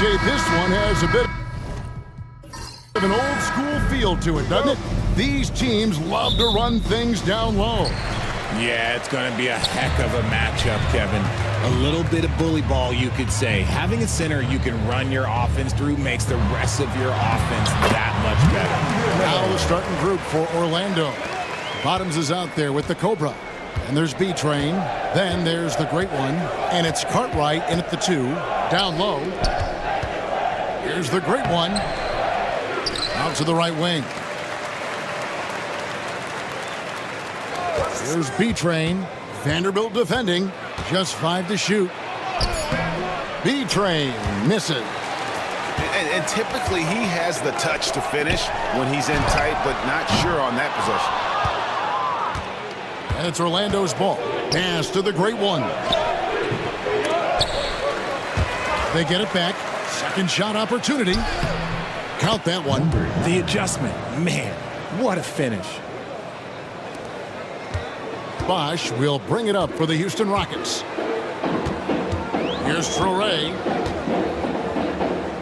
RJ, this one has a bit of an old school feel to it, doesn't it? These teams love to run things down low. Yeah, it's going to be a heck of a matchup, Kevin. A little bit of bully ball, you could say. Having a center you can run your offense through makes the rest of your offense that much better. Now the starting group for Orlando. Bottoms is out there with the Cobra. And there's B-Train. Then there's the Great One. And it's Cartwright in at the 2. Down low. Here's the Great One. Out to the right wing. Here's B-Train. Vanderbilt defending. Just 5 to shoot. B-Train misses. And typically he has the touch to finish when he's in tight, but not sure on that possession. And it's Orlando's ball. Pass to the Great One. They get it back. Second shot opportunity. Count that one. The adjustment. Man, what a finish. Bosch will bring it up for the Houston Rockets. Here's Traoré.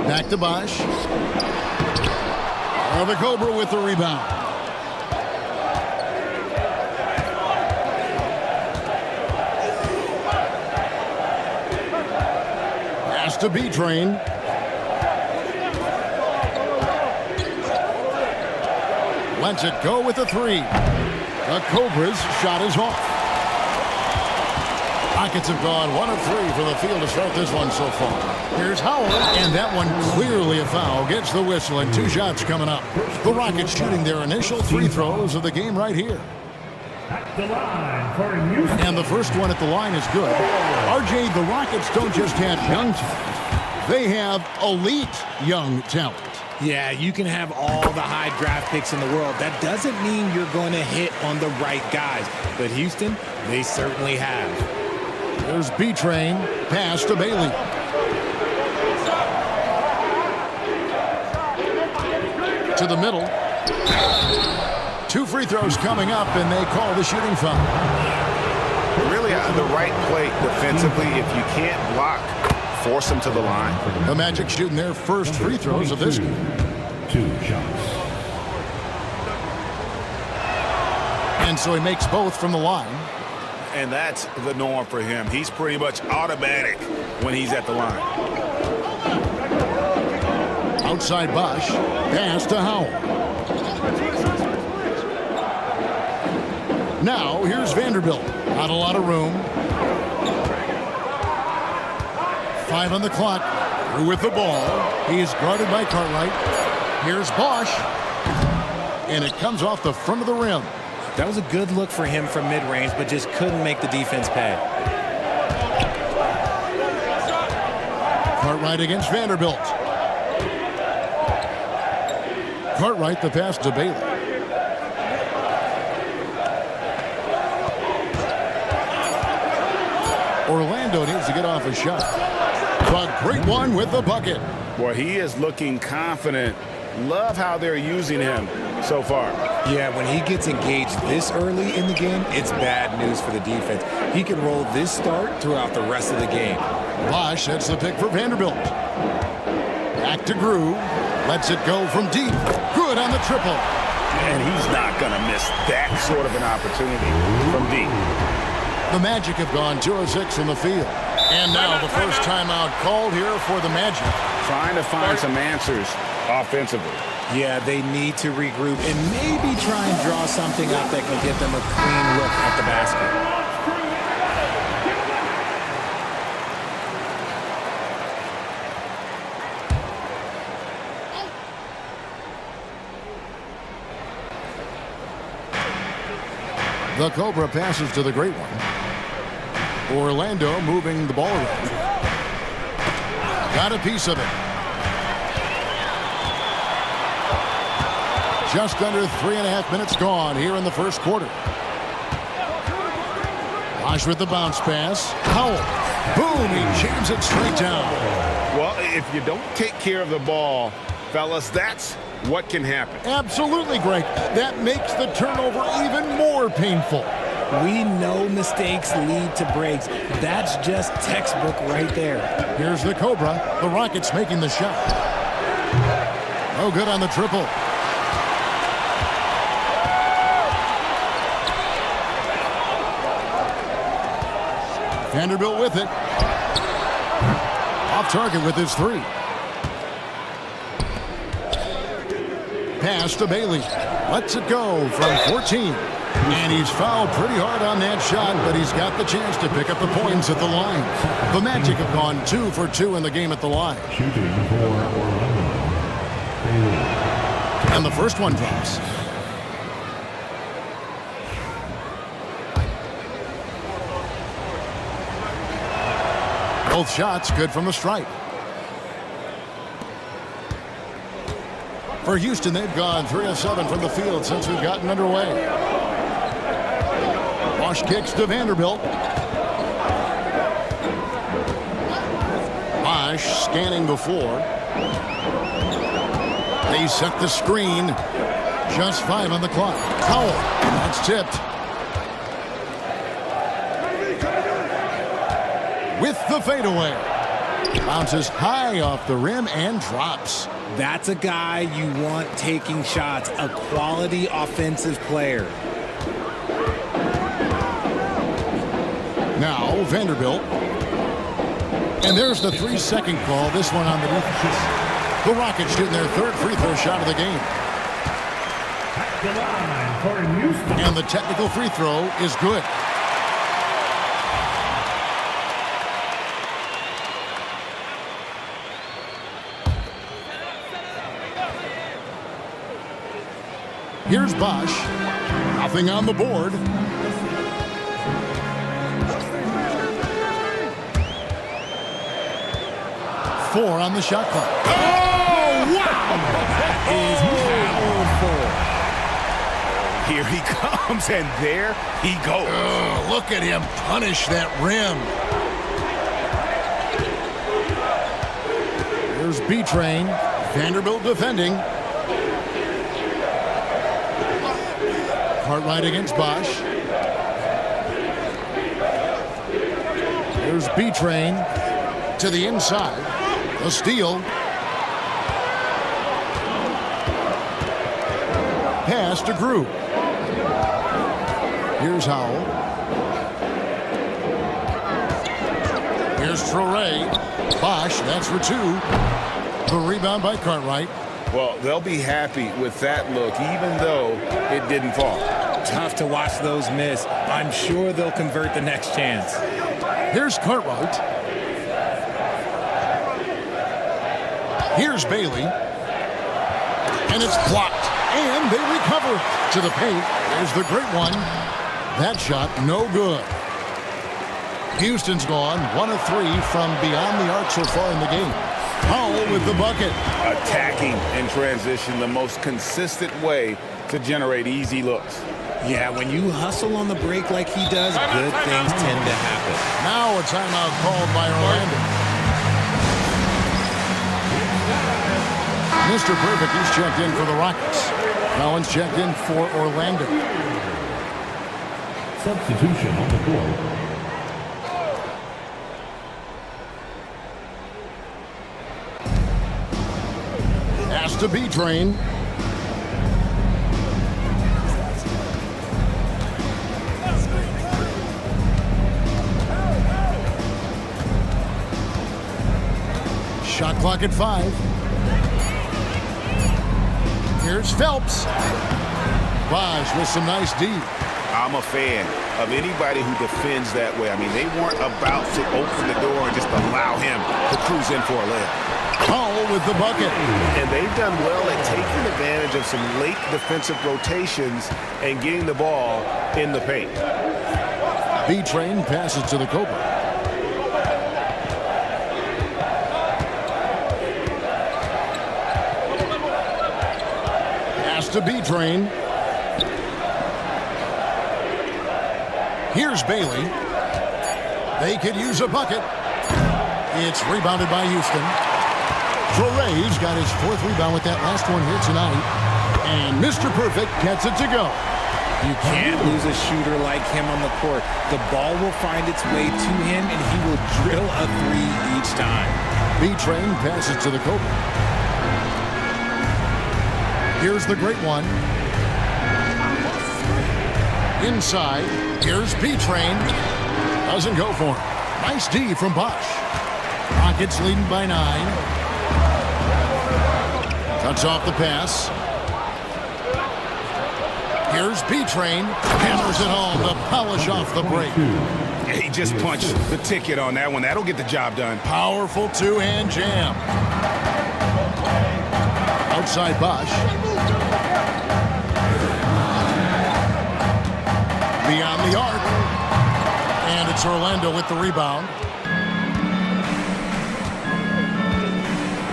Back to Bosch. The Cobra with the rebound. Pass to B-Train. Lets it go with the 3. The Cobra's shot is off. Rockets have gone 1 of 3 for the field to start this one so far. Here's Howard, and that one clearly a foul. Gets the whistle, and 2 shots coming up. The Rockets shooting their initial 3 throws of the game right here. And the first one at the line is good. RJ, the Rockets don't just have young talent. They have elite young talent. Yeah, you can have all the high draft picks in the world. That doesn't mean you're going to hit on the right guys. But Houston, they certainly have. There's B-Train. Pass to Bailey. To the middle. 2 free throws coming up, and they call the shooting foul. Really the right play defensively. If you can't block, force them to the line. The Magic shooting their first free throws of this game. 2 shots. And so he makes both from the line. And that's the norm for him. He's pretty much automatic when he's at the line. Outside Bosch. Pass to Howell. Now here's Vanderbilt. Not a lot of room. 5 on the clock. Through with the ball. He is guarded by Cartwright. Here's Bosch. And it comes off the front of the rim. That was a good look for him from mid-range, but just couldn't make the defense pay. Cartwright against Vanderbilt. Cartwright the pass to Bailey. Orlando needs to get off a shot. The Great One with the bucket. Boy, he is looking confident. Love how they're using him so far. Yeah, when he gets engaged this early in the game, it's bad news for the defense. He can roll this start throughout the rest of the game. Bosch sets the pick for Vanderbilt. Back to Grew. Lets it go from deep. Good on the triple. And he's not going to miss that sort of an opportunity from deep. The Magic have gone 2 of 6 from the field. And now the first timeout called here for the Magic. Trying to find some answers offensively. Yeah, they need to regroup and maybe try and draw something up that can get them a clean look at the basket. The Cobra passes to the Great One. Orlando moving the ball around. Got a piece of it. Just under 3.5 minutes gone here in the first quarter. Bosch with the bounce pass. Howell. Boom, he jams it straight down. Well, if you don't take care of the ball, fellas, that's what can happen. Absolutely, Greg. That makes the turnover even more painful. We know mistakes lead to breaks. That's just textbook right there. Here's the Cobra. The Rockets making the shot. No good on the triple. Vanderbilt with it. Off target with his three. Pass to Bailey. Lets it go from 14. And he's fouled pretty hard on that shot, but he's got the chance to pick up the points at the line. The Magic have gone 2 for 2 in the game at the line. Shooting for Orlando. Bailey. And the first one drops. Both shots good from the stripe. For Houston, they've gone 3 of 7 from the field since we've gotten underway. Bosch kicks to Vanderbilt. Bosch scanning before. They set the screen. Just 5 on the clock. Powell. That's tipped. With the fadeaway. Bounces high off the rim and drops. That's a guy you want taking shots, a quality offensive player. Now Vanderbilt. And there's the 3-second call. This one on the defense. The Rockets shooting their 3rd free throw shot of the game. At the line for Houston. And the technical free throw is good. Here's Bosch. Nothing on the board. Four on the shot clock. Oh, wow! That is powerful. Here he comes, and there he goes. Oh, look at him punish that rim. Here's B-Train. Vanderbilt defending. Cartwright against Bosch. Here's B-Train to the inside. The steal. Pass to Grew. Here's Howell. Here's Traore. Bosch, that's for 2. The rebound by Cartwright. Well, they'll be happy with that look, even though it didn't fall. Tough to watch those miss. I'm sure they'll convert the next chance. Here's Cartwright. Here's Bailey. And it's blocked. And they recover to the paint. There's the great one. That shot, no good. Houston's gone 1 of 3 from beyond the arc so far in the game. Powell with the bucket. Attacking in transition, the most consistent way to generate easy looks. Yeah, when you hustle on the break like he does, good things tend to happen. Now a timeout called by Orlando. Mr. Perfect, he's checked in for the Rockets. Collins checked in for Orlando. Substitution on the court. Pass to B-Train. Shot clock at 5. Here's Phelps. Bosch with some nice D. I'm a fan of anybody who defends that way. I mean, they weren't about to open the door and just allow him to cruise in for a layup. Powell with the bucket. And they've done well at taking advantage of some late defensive rotations and getting the ball in the paint. B-Train passes to the Cobra. Pass to B-Train. Here's Bailey. They could use a bucket. It's rebounded by Houston. Traore's got his 4th rebound with that last one here tonight. And Mr. Perfect gets it to go. You can't lose a shooter like him on the court. The ball will find its way to him, and he will drill a three each time. B-Train passes to the Cobra. Here's the great one. Inside, here's B-Train. Doesn't go for him. Nice D from Bosch. Rockets leading by 9. Cuts off the pass. Here's B-Train. Hammers it home to polish off the break. He just punched the ticket on that one. That'll get the job done. Powerful two-hand jam. Outside Bosch. Beyond the arc. And it's Orlando with the rebound.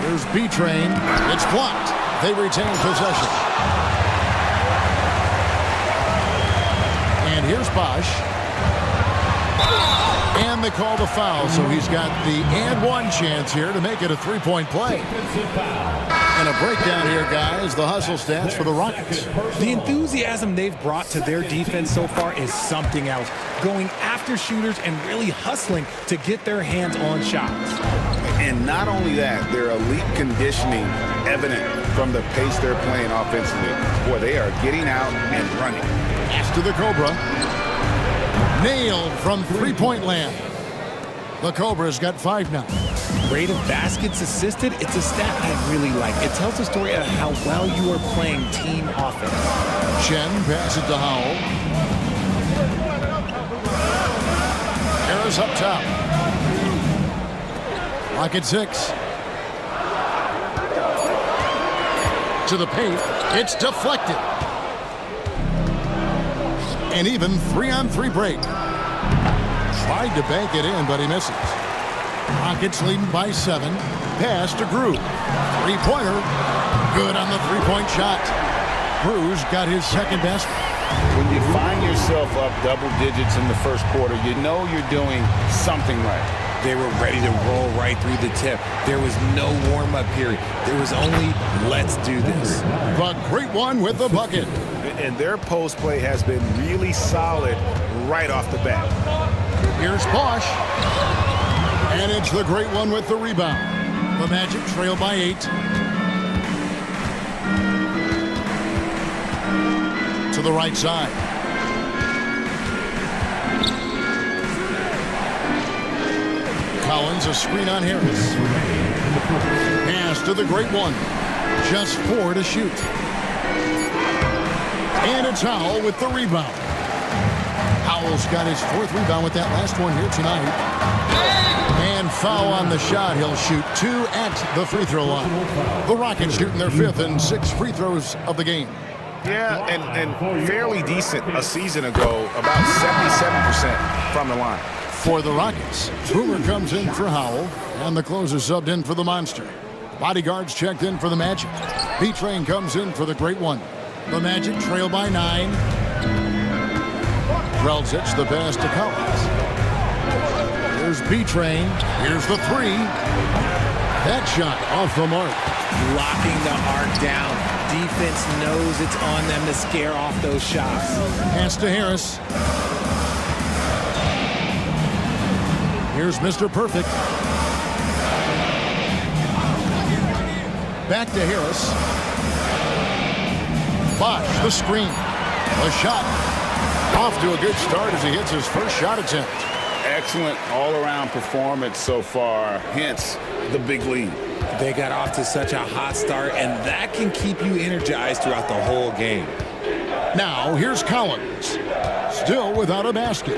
Here's B-Train. It's blocked. They retain possession. And here's Bosch. And they call the foul, so he's got the and one chance here to make it a three-point play. And a breakdown here, guys. The hustle stats for the Rockets. The enthusiasm they've brought to their defense so far is something else. Going after shooters and really hustling to get their hands on shots. And not only that, their elite conditioning evident from the pace they're playing offensively. Boy, they are getting out and running. Pass to the Cobra. Nailed from three-point land. The Cobra's got 5 now. Rate of baskets assisted, it's a stat I really like. It tells a story of how well you are playing team offense. Chen passes to Howell. Harris up top. Rocket 6. To the paint. It's deflected. And even 3-on-3 break. Tried to bank it in, but he misses. Rockets leading by 7. Pass to Grew. Three-pointer. Good on the three-point shot. Grew's got his second best. When you find yourself up double digits in the first quarter, you know you're doing something right. They were ready to roll right through the tip. There was no warm-up period. There was only, let's do this. The great one with the bucket. And their post play has been really solid right off the bat. Here's Bosch. And it's the great one with the rebound. The Magic trail by 8. To the right side. Collins, a screen on Harris. Pass to the great one. Just 4 to shoot. And it's Howell with the rebound. Howell's got his 4th rebound with that last one here tonight. And foul on the shot. He'll shoot 2 at the free throw line. The Rockets shooting their 5th and 6th free throws of the game. Yeah, and fairly decent a season ago, about 77% from the line. For the Rockets, Boomer comes in for Howell, and the closer subbed in for the Monster. Bodyguards checked in for the Magic. B-Train comes in for the great one. The Magic trail by 9. Relzic the pass to Collins. Here's B-Train. Here's the 3. That shot off the mark. Locking the arc down. Defense knows it's on them to scare off those shots. Pass to Harris. Here's Mr. Perfect. Back to Harris. Bosch, the screen. The shot. Off to a good start as he hits his first shot attempt. Excellent all-around performance so far, hence the big lead. They got off to such a hot start, and that can keep you energized throughout the whole game. Now, here's Collins. Still without a basket.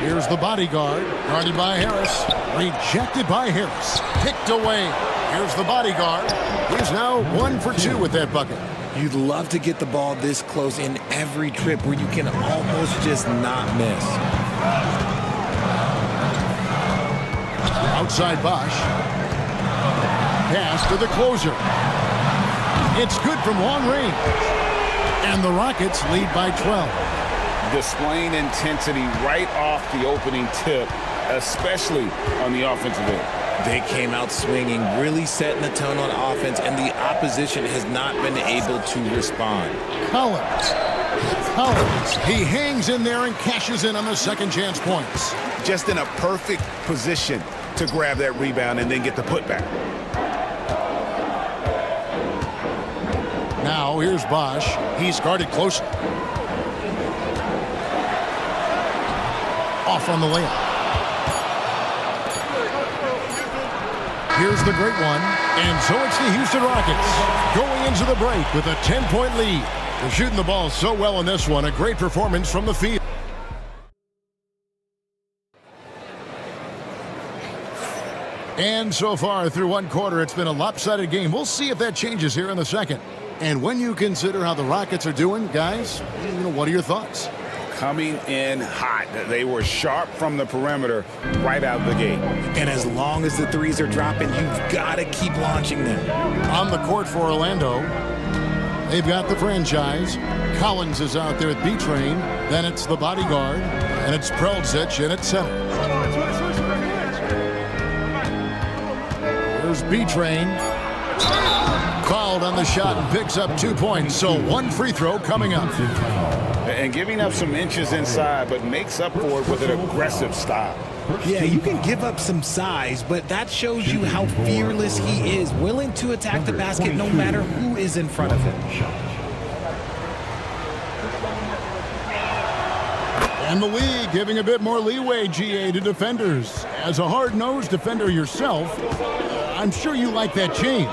Here's the bodyguard, guarded by Harris. Rejected by Harris. Picked away. Here's the bodyguard. He's now 1 for 2 with that bucket. You'd love to get the ball this close in every trip where you can almost just not miss. Outside Bosch. Pass to the closer. It's good from long range. And the Rockets lead by 12. Displaying intensity right off the opening tip, especially on the offensive end. They came out swinging, really setting the tone on offense, and the opposition has not been able to respond. Collins. He hangs in there and cashes in on the second chance points. Just in a perfect position to grab that rebound and then get the putback. Now here's Bosch. He's guarded closely. Off on the layup. Here's the great one. And so it's the Houston Rockets going into the break with a 10-point lead. They're shooting the ball so well in this one. A great performance from the field. And so far through one quarter, it's been a lopsided game. We'll see if that changes here in the second. And when you consider how the Rockets are doing, guys, what are your thoughts? Coming in hot. They were sharp from the perimeter right out of the gate. And as long as the threes are dropping, you've got to keep launching them. On the court for Orlando, they've got the franchise. Collins is out there at B-Train. Then it's the bodyguard, and it's Prelzic in at center. Here's B-Train. Fouled on the shot and picks up 2 points. So one free throw coming up. And giving up some inches inside, but makes up for it with an aggressive style. Yeah, you can give up some size, but that shows you how fearless he is, willing to attack the basket no matter who is in front of him. And the league giving a bit more leeway, GA, to defenders. As a hard-nosed defender yourself, I'm sure you like that change.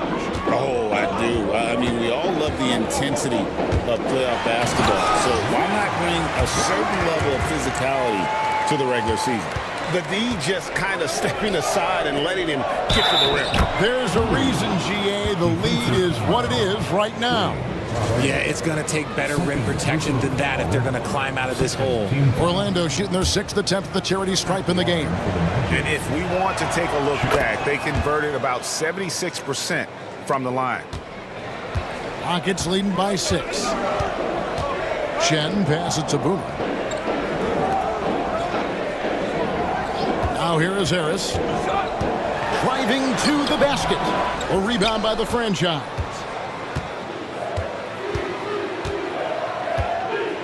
Oh, I do. I mean, we all love the intensity of playoff basketball. So why not bring a certain level of physicality to the regular season? The D just kind of stepping aside and letting him get to the rim. There's a reason, GA, the lead is what it is right now. Yeah, it's going to take better rim protection than that if they're going to climb out of this hole. Orlando shooting their 6th attempt at the charity stripe in the game. And if we want to take a look back, they converted about 76% from the line. Rockets leading by 6. Chen passes to Boomer. Now here is Harris. Driving to the basket. A rebound by the franchise.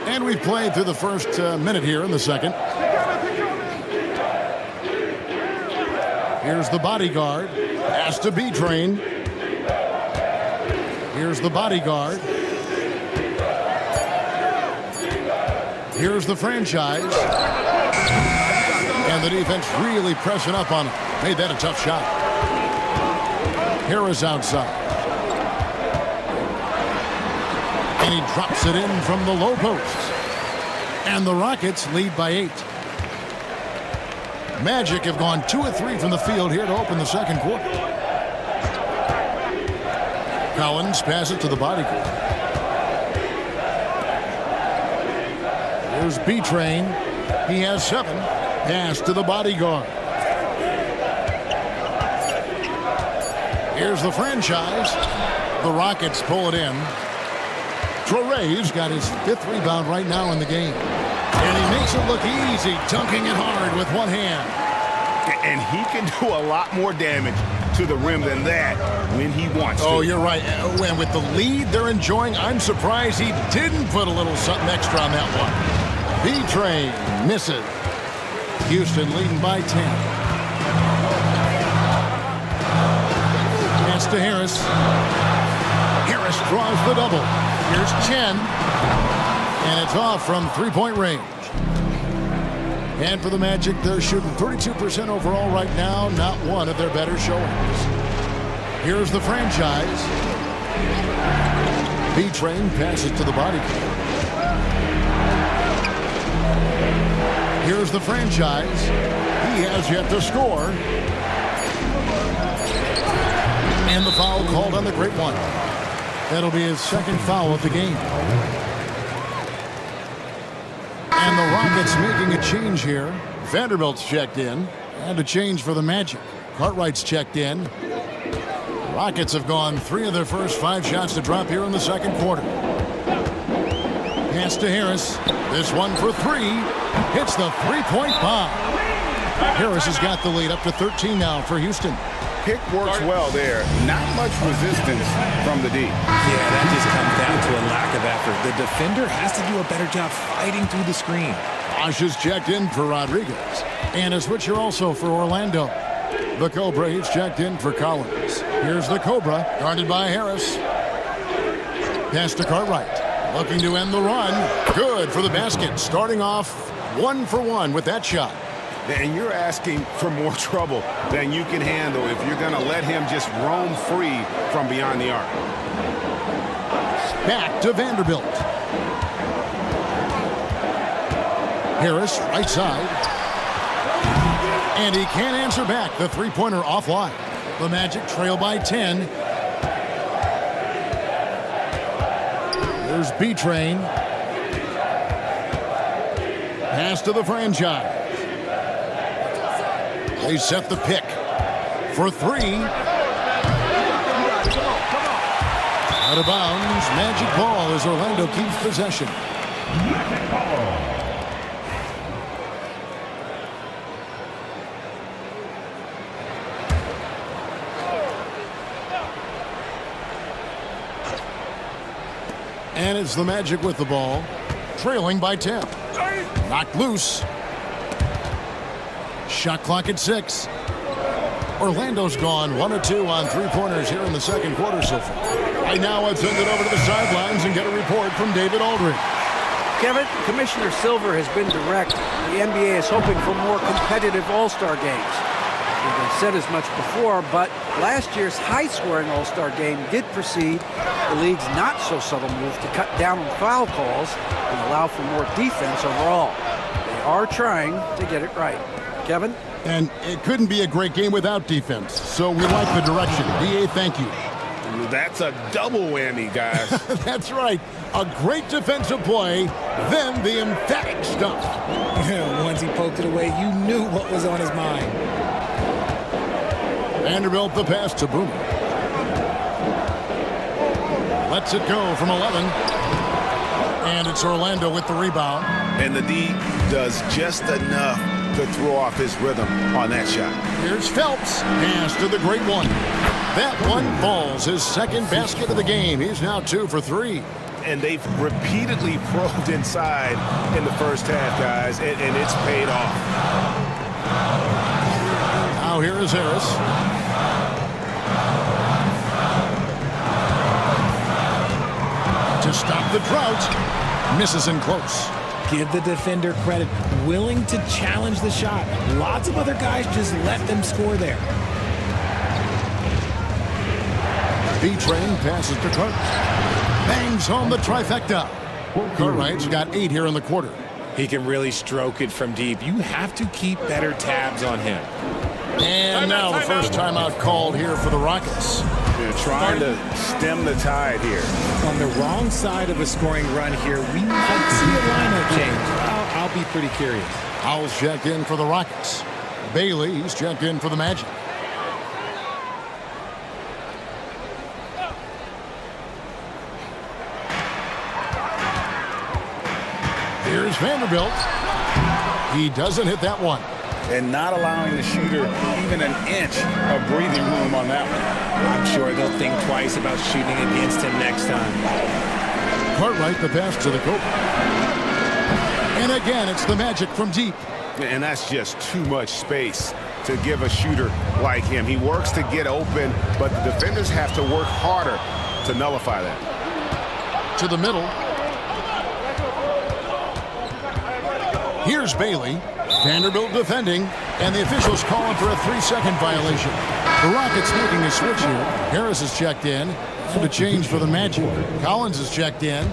And we've played through the first minute here in the second. Here's the bodyguard. Has to be trained. Here's the bodyguard. Here's the franchise. And the defense really pressing up on him. Made that a tough shot. Harris outside. And he drops it in from the low post. And the Rockets lead by 8. Magic have gone 2 of 3 from the field here to open the second quarter. Collins passes to the bodyguard. Here's B-Train. He has 7. Pass to the bodyguard. Here's the franchise. The Rockets pull it in. Traore's got his 5th rebound right now in the game. And he makes it look easy, dunking it hard with one hand. And he can do a lot more damage to the rim than that when he wants to. Oh, you're right. And with the lead they're enjoying, I'm surprised he didn't put a little something extra on that one. B-Train misses. Houston leading by 10. Pass to Harris. Harris draws the double. Here's Chen. And it's off from three-point range. And for the Magic, they're shooting 32% overall right now. Not one of their better showings. Here's the franchise. B-Train passes to the bodyguard. Here's the franchise. He has yet to score. And the foul called on the great one. That'll be his 2nd foul of the game. And the Rockets making a change here. Vanderbilt's checked in. And a change for the Magic. Cartwright's checked in. Rockets have gone 3 of their first 5 shots to drop here in the second quarter. Pass to Harris. This one for 3. Hits the 3-point bomb. Harris has got the lead up to 13 now for Houston. Pick works well there. Not much resistance from the D. Yeah, that just comes down to a lack of effort. The defender has to do a better job fighting through the screen. Bosch is checked in for Rodriguez. And a switcher also for Orlando. The Cobra, he's checked in for Collins. Here's the Cobra, guarded by Harris. Pass to Cartwright. Looking to end the run. Good for the basket. Starting off 1 for 1 with that shot. And you're asking for more trouble than you can handle if you're going to let him just roam free from beyond the arc. Back to Vanderbilt. Harris, right side. And he can't answer back. The three-pointer offline. The Magic trail by 10. There's B-Train. Pass to the franchise. They set the pick for 3. Out of bounds. Magic ball as Orlando keeps possession. And it's the Magic with the ball, trailing by 10. Knocked loose. Shot clock at 6. Orlando's gone 1 of 2 on three-pointers here in the second quarter so far. Right now, let's send it over to the sidelines and get a report from David Aldridge. Kevin, Commissioner Silver has been direct. The NBA is hoping for more competitive All-Star games. They've said as much before, but last year's high-scoring All-Star game did precede the league's not-so-subtle move to cut down on foul calls and allow for more defense overall. They are trying to get it right. Kevin? And it couldn't be a great game without defense, so we like the direction. DA, thank you. That's a double whammy, guys. That's right. A great defensive play, then the emphatic stuff. Once he poked it away, you knew what was on his mind. Vanderbilt the pass to Boomer. Lets it go from 11. And it's Orlando with the rebound. And the D does just enough to throw off his rhythm on that shot. Here's Phelps. Pass to the great one. That one falls, his second basket of the game. He's now 2 for 3. And they've repeatedly probed inside in the first half, guys, and it's paid off. Now here is Harris. To stop the drought. Misses in close. Give the defender credit. Willing to challenge the shot. Lots of other guys just let them score there. B-Train passes to Cartwright. Bangs home the trifecta. Cartwright's got 8 here in the quarter. He can really stroke it from deep. You have to keep better tabs on him. And now the first timeout called here for the Rockets. They're trying to stem the tide here. On the wrong side of a scoring run here, we might see a lineup change. I'll be pretty curious. Howell's checked in for the Rockets. Bailey, he's checked in for the Magic. Here's Vanderbilt. He doesn't hit that one. And not allowing the shooter even an inch of breathing room on that one. I'm sure they'll think twice about shooting against him next time. Cartwright the pass to the Cobra. And again, it's the Magic from deep. And that's just too much space to give a shooter like him. He works to get open, but the defenders have to work harder to nullify that. To the middle. Here's Bailey. Vanderbilt defending, and the officials calling for a 3-second violation. The Rockets making a switch here. Harris is checked in, and a change for the Magic. Collins is checked in.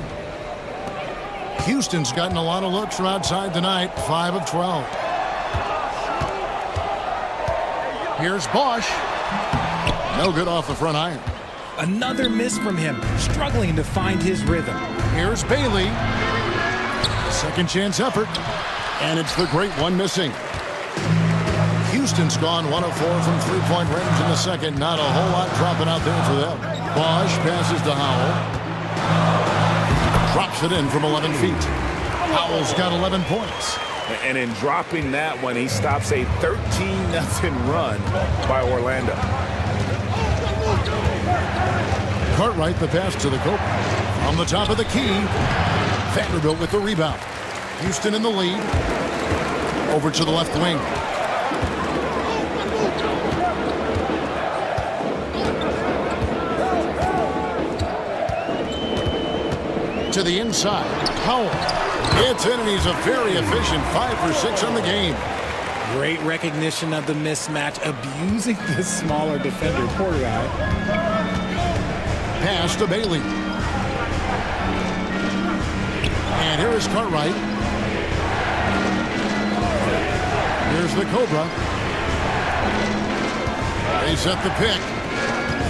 Houston's gotten a lot of looks from outside tonight, 5 of 12. Here's Bosch. No good off the front iron. Another miss from him, struggling to find his rhythm. Here's Bailey. Second chance effort. And it's the great one missing. Houston's gone 1 of 4 from three-point range in the second. Not a whole lot dropping out there for them. Bosch passes to Howell. Drops it in from 11 feet. Howell's got 11 points. And in dropping that one, he stops a 13-0 run by Orlando. Cartwright, the pass to the Cobra. From the top of the key, Vanderbilt with the rebound. Houston in the lead. Over to the left wing. To the inside. Howell. It's in, and he's a very efficient 5 for 6 on the game. Great recognition of the mismatch, abusing the smaller defender. Poor guy. Pass to Bailey. And here is Cartwright. Here's the Cobra. They set the pick.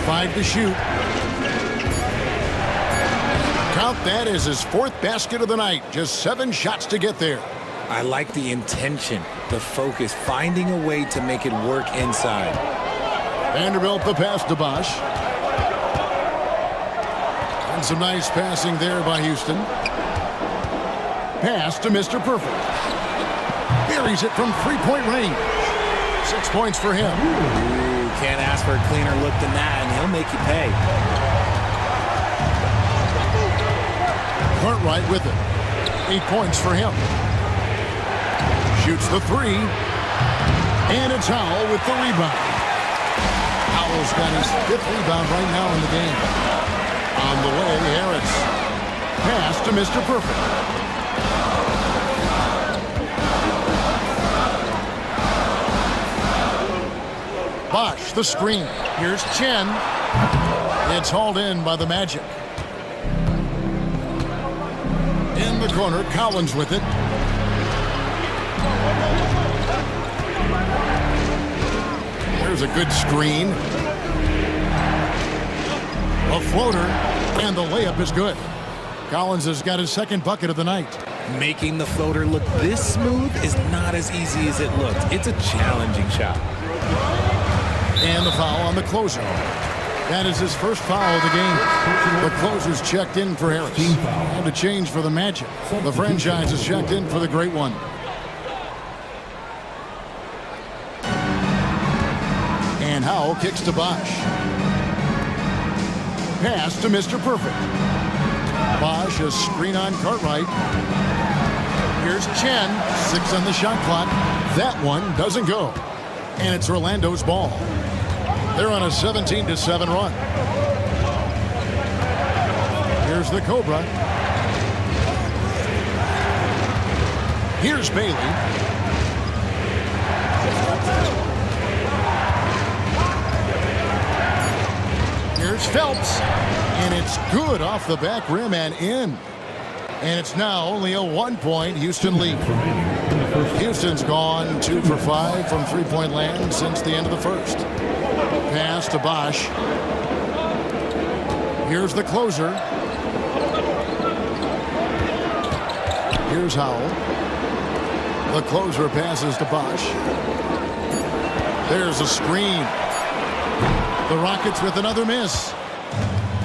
5 to shoot. Count that as his 4th basket of the night. Just 7 shots to get there. I like the intention, the focus, finding a way to make it work inside. Vanderbilt the pass to Bosch. And some nice passing there by Houston. Pass to Mr. Perfect. Buries it from 3-point range. 6 points for him. Ooh, can't ask for a cleaner look than that, and he'll make you pay. Cartwright with it. 8 points for him. Shoots the 3. And it's Howell with the rebound. Howell's got his 5th rebound right now in the game. On the way, Harris. Pass to Mr. Perfect. Bosch, the screen. Here's Chen. It's hauled in by the Magic. In the corner, Collins with it. There's a good screen. A floater, and the layup is good. Collins has got his 2nd bucket of the night. Making the floater look this smooth is not as easy as it looked. It's a challenging shot. And the foul on the closer. That is his 1st foul of the game. The closer's checked in for Harris. And a change for the Magic. The franchise is checked in for the Great One. And Howell kicks to Bosch. Pass to Mr. Perfect. Bosch, a screen on Cartwright. Here's Chen. 6 on the shot clock. That one doesn't go. And it's Orlando's ball. They're on a 17-7 run. Here's the Cobra. Here's Bailey. Here's Phelps. And it's good off the back rim and in. And it's now only a 1-point Houston lead. Houston's gone 2 for 5 from 3-point land since the end of the first. Pass to Bosch. Here's the closer. Here's Howell. The closer passes to Bosch. There's a screen. The Rockets with another miss.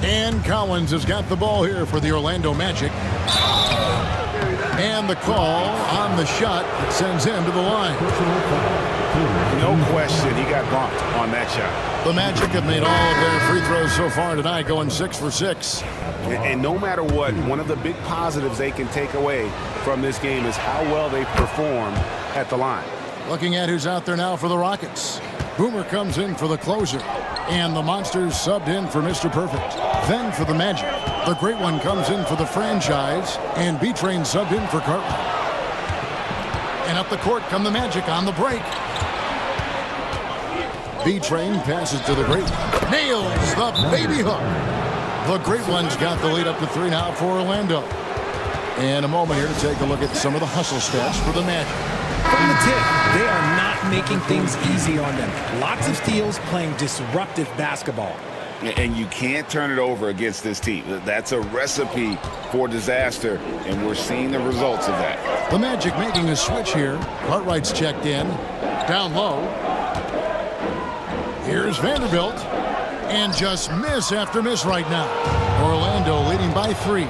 And Collins has got the ball here for the Orlando Magic. And the call on the shot that sends him to the line. No question, he got bumped on that shot. The Magic have made all of their free throws so far tonight, going 6 for 6. And no matter what, one of the big positives they can take away from this game is how well they perform at the line. Looking at who's out there now for the Rockets. Boomer comes in for the closer. And the Monsters subbed in for Mr. Perfect. Then for the Magic, the Great One comes in for the franchise. And B-Train subbed in for Cartwright. And up the court come the Magic on the break. B-Train passes to the Great One. Nails the baby hook. The Great One's got the lead up to 3 now for Orlando. And a moment here to take a look at some of the hustle stats for the Magic. From the tip, they are not making things easy on them. Lots of steals, playing disruptive basketball. And you can't turn it over against this team. That's a recipe for disaster, and we're seeing the results of that. The Magic making a switch here. Cartwright's checked in. Down low. Here's Vanderbilt. And just miss after miss right now. Orlando leading by 3.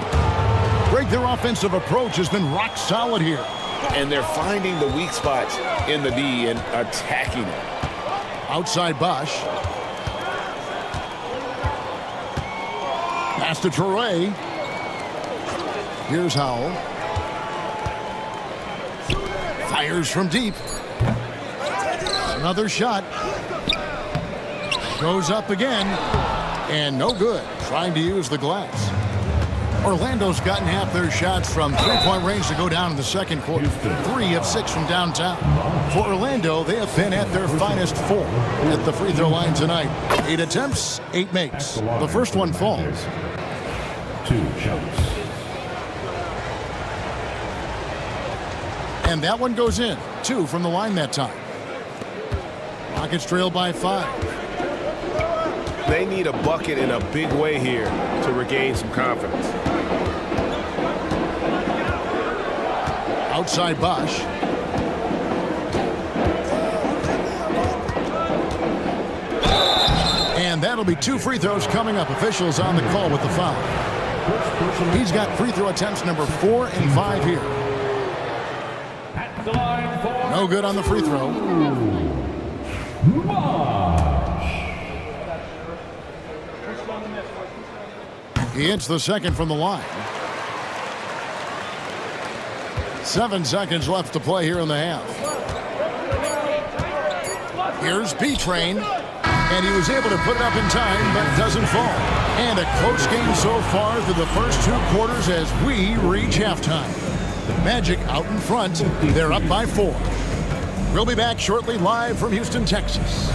Greg, their offensive approach has been rock solid here. and they're finding the weak spots in the D and attacking it. Outside Bosch. Pass to Toure. Here's Howell. Fires from deep. Another shot. Goes up again. And no good. Trying to use the glass. Orlando's gotten half their shots from three-point range to go down in the second quarter. 3 of 6 from downtown. For Orlando, they have been at their finest 4 at the free throw line tonight. 8 attempts, 8 makes. The first one falls. 2 shots. And that one goes in. 2 from the line that time. Rockets trail by 5. They need a bucket in a big way here to regain some confidence. Outside Bosch. And that'll be 2 free throws coming up. Officials on the call with the foul. He's got free throw attempts number 4 and 5 here. No good on the free throw. He hits the second from the line. 7 seconds left to play here in the half. Here's B-Train. And he was able to put it up in time, but doesn't fall. And a close game so far through the first 2 quarters as we reach halftime. Magic out in front. They're up by 4. We'll be back shortly live from Houston, Texas.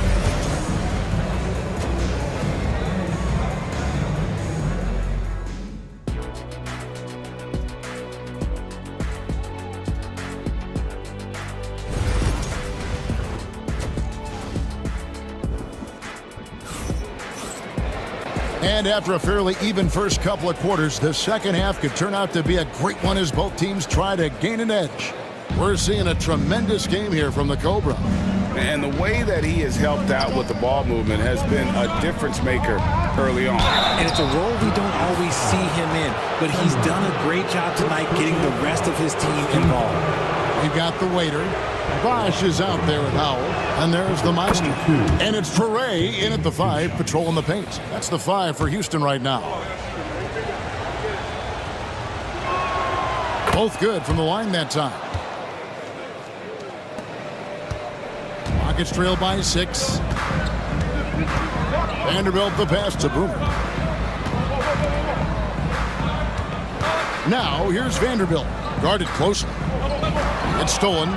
And after a fairly even first couple of quarters, the second half could turn out to be a great one as both teams try to gain an edge. We're seeing a tremendous game here from the Cobra. And the way that he has helped out with the ball movement has been a difference maker early on. And it's a role we don't always see him in, but he's done a great job tonight getting the rest of his team involved. We've got the waiter. Bosch is out there with Howell. And there's the monster. And it's Toure in at the 5, patrolling the paint. That's the 5 for Houston right now. Both good from the line that time. Rockets trail by 6. Vanderbilt the pass to Boomer. Now here's Vanderbilt. Guarded closely. It's stolen.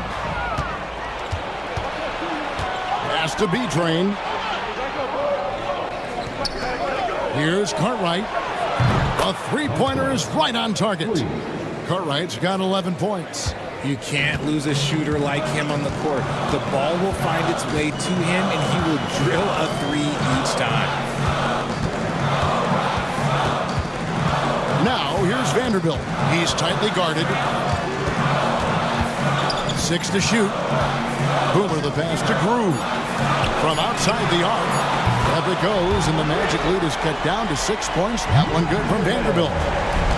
Pass to B-Train. Here's Cartwright. A three-pointer is right on target. Cartwright's got 11 points. You can't lose a shooter like him on the court. The ball will find its way to him, and he will drill a 3 each time. Now, here's Vanderbilt. He's tightly guarded. 6 to shoot. Boomer the pass to Groove. From outside the arc. Up it goes, and the Magic lead is cut down to 6 points. That one good from Vanderbilt.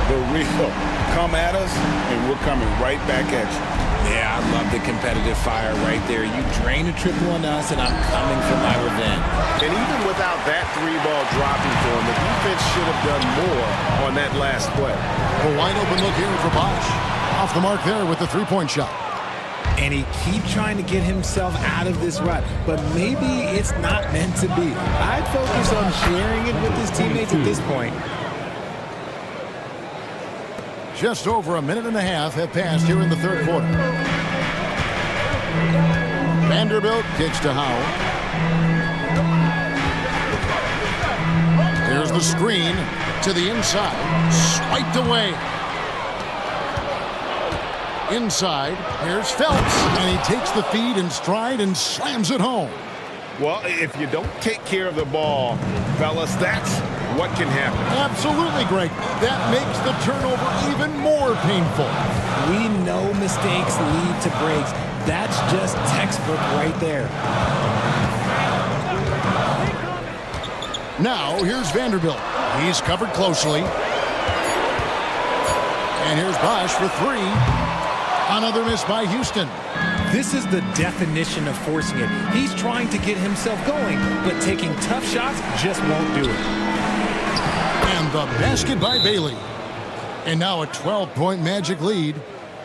The real come at us, and we're coming right back at you. Yeah, I love the competitive fire right there. You drain a triple on us, and I'm coming for my revenge. And even without that 3-ball dropping for him, the defense should have done more on that last play. A wide open look here for Bosch. Off the mark there with the 3-point shot. And he keeps trying to get himself out of this rut, but maybe it's not meant to be. I'd focus on sharing it with his teammates at this point. Just over a minute and a half have passed here in the third quarter. Vanderbilt kicks to Howell. There's the screen to the inside. Swiped away. Inside, here's Phelps, and he takes the feed in stride and slams it home. Well, if you don't take care of the ball, fellas, that's what can happen. Absolutely, Greg. That makes the turnover even more painful. We know mistakes lead to breaks. That's just textbook right there. Now, here's Vanderbilt. He's covered closely. And here's Bosch for 3. Another miss by Houston. This is the definition of forcing it. He's trying to get himself going, but taking tough shots just won't do it. And the basket by Bailey. And now a 12-point Magic lead.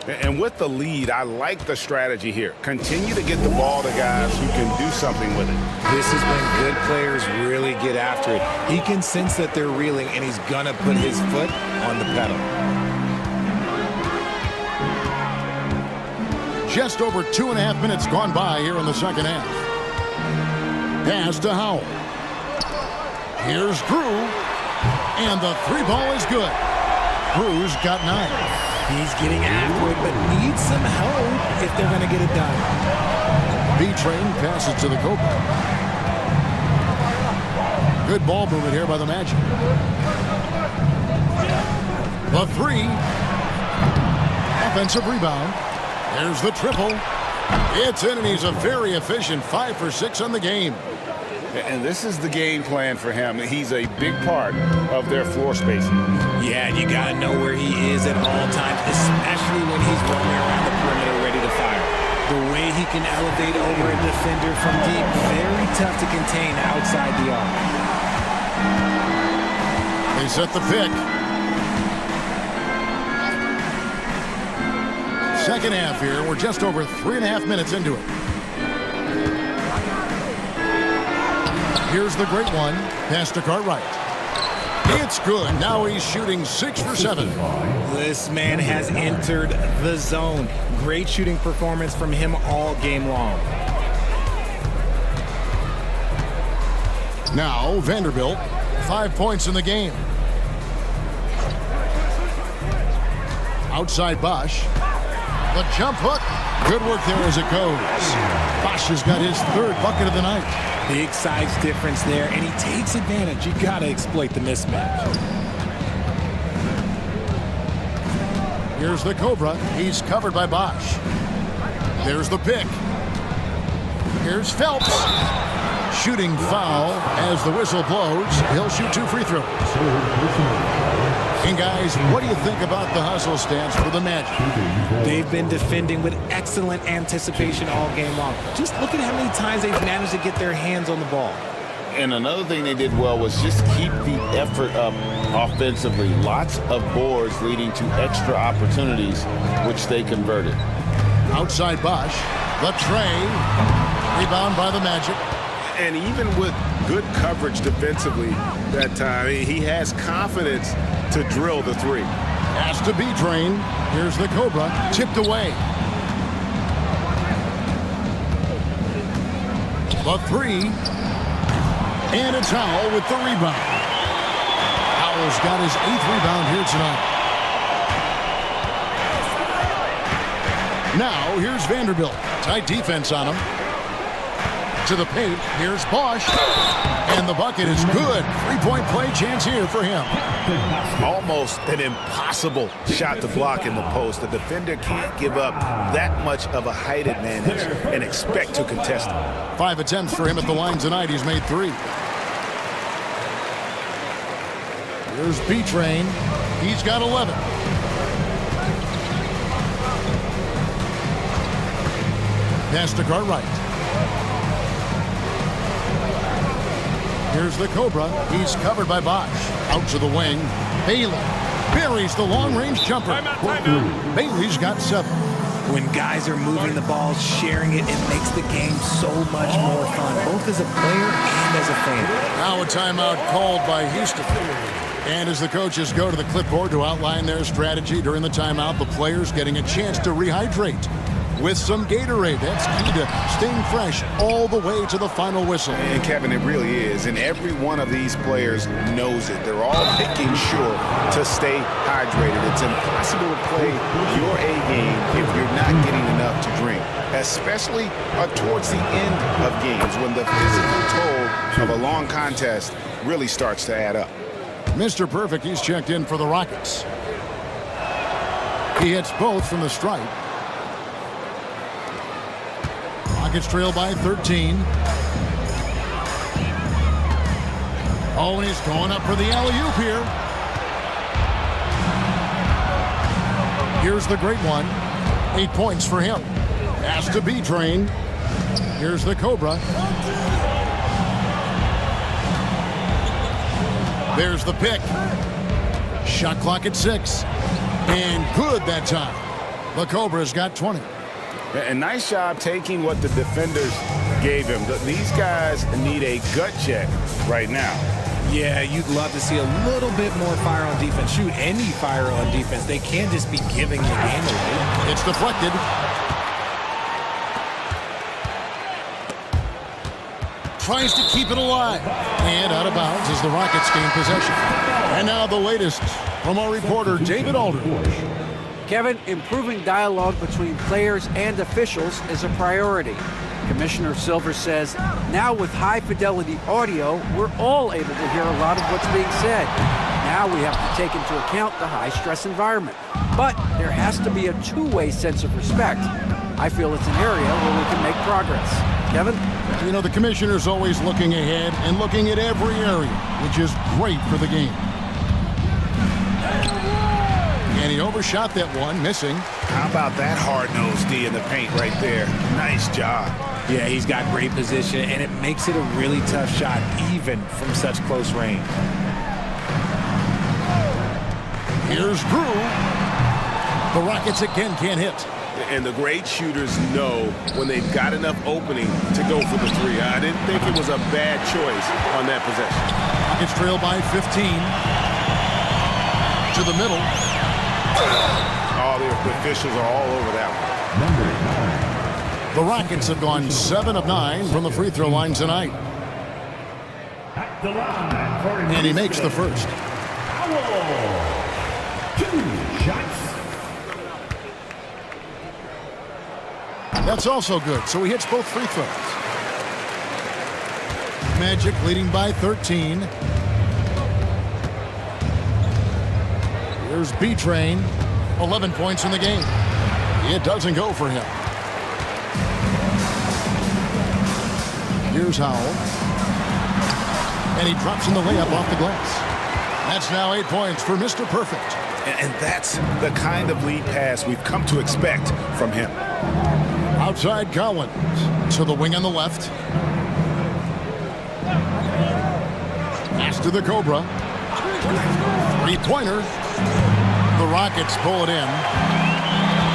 And with the lead, I like the strategy here. Continue to get the ball to guys who can do something with it. This is when good players really get after it. He can sense that they're reeling, and he's going to put his foot on the pedal. Just over 2.5 minutes gone by here in the second half. Pass to Howell. Here's Drew. And the three ball is good. Drew's got 9. He's getting after it, but needs some help if they're going to get it done. B-Train passes to the Cobra. Good ball movement here by the Magic. The three. Offensive rebound. There's the triple. It's in, and he's a very efficient 5 for 6 on the game. And this is the game plan for him. He's a big part of their floor spacing. Yeah, and you got to know where he is at all times, especially when he's roaming around the perimeter ready to fire. The way he can elevate over a defender from deep, very tough to contain outside the arc. They set the pick. Second half here. We're just over 3.5 minutes into it. Here's the great one. Pass to Cartwright. It's good. Now he's shooting 6 for 7. This man has entered the zone. Great shooting performance from him all game long. Now Vanderbilt, 5 points in the game. Outside Bosch. The jump hook. Good work there as it goes. Bosch has got his 3rd bucket of the night. Big size difference there, and he takes advantage. You got to exploit the mismatch. Here's the Cobra. He's covered by Bosch. There's the pick. Here's Phelps. Shooting foul as the whistle blows. He'll shoot 2 free throws. And guys, what do you think about the hustle stance for the Magic? They've been defending with excellent anticipation all game long. Just look at how many times they've managed to get their hands on the ball. And another thing they did well was just keep the effort up offensively. Lots of boards leading to extra opportunities, which they converted. Outside Bosch. The tray. Rebound by the Magic. And even with good coverage defensively that time, he has confidence to drill the 3. Pass to B-Train. Here's the Cobra. Tipped away. The 3. And it's Howell with the rebound. Howell's got his 8th rebound here tonight. Now, here's Vanderbilt. Tight defense on him. To the paint. Here's Bosch. And the bucket is good. 3-point play chance here for him. Almost an impossible shot to block in the post. The defender can't give up that much of a height advantage and expect to contest it. 5 attempts for him at the line tonight. He's made 3. Here's B-Train. He's got 11. Pass to Cartwright. Here's the Cobra. He's covered by Bosch. Out to the wing. Bailey buries the long-range jumper. Bailey's got 7. When guys are moving the ball, sharing it, it makes the game so much more fun, both as a player and as a fan. Now a timeout called by Houston. And as the coaches go to the clipboard to outline their strategy during the timeout, the players getting a chance to rehydrate with some Gatorade. That's key to staying fresh all the way to the final whistle. And Kevin, it really is. And every one of these players knows it. They're all making sure to stay hydrated. It's impossible to play your A game if you're not getting enough to drink, especially towards the end of games when the physical toll of a long contest really starts to add up. Mr. Perfect, he's checked in for the Rockets. He hits both from the stripe. Rockets trail by 13. Oh, and he's going up for the alley-oop here. Here's the great one. 8 points for him. Pass to B-Train. Here's the Cobra. There's the pick. Shot clock at 6. And good that time. The Cobra's got 20. And nice job taking what the defenders gave him. These guys need a gut check right now. Yeah, you'd love to see a little bit more fire on defense. Shoot, any fire on defense. They can't just be giving the game away. It's deflected. Tries to keep it alive. And out of bounds as the Rockets gain possession. And now the latest from our reporter, David Aldridge. Kevin, improving dialogue between players and officials is a priority. Commissioner Silver says, now with high-fidelity audio, we're all able to hear a lot of what's being said. Now we have to take into account the high-stress environment. But there has to be a two-way sense of respect. I feel it's an area where we can make progress. Kevin? You know, the commissioner's always looking ahead and looking at every area, which is great for the game. And he overshot that one, missing. How about that hard-nosed D in the paint right there? Nice job. Yeah, he's got great position, and it makes it a really tough shot, even from such close range. Here's Drew. The Rockets again can't hit. And the great shooters know when they've got enough opening to go for the three. I didn't think it was a bad choice on that possession. Rockets trail by 15. To the middle. Oh, the officials are all over that one. The Rockets have gone 7 of 9 from the free throw line tonight. At the line. And he makes the first. 2 shots. That's also good, so he hits both free throws. Magic leading by 13. Here's B-Train. 11 points in the game. It doesn't go for him. Here's Howell. And he drops in the layup off the glass. That's now 8 points for Mr. Perfect. And that's the kind of lead pass we've come to expect from him. Outside Collins to the wing on the left. Pass to the Cobra. Three-pointer. The Rockets pull it in.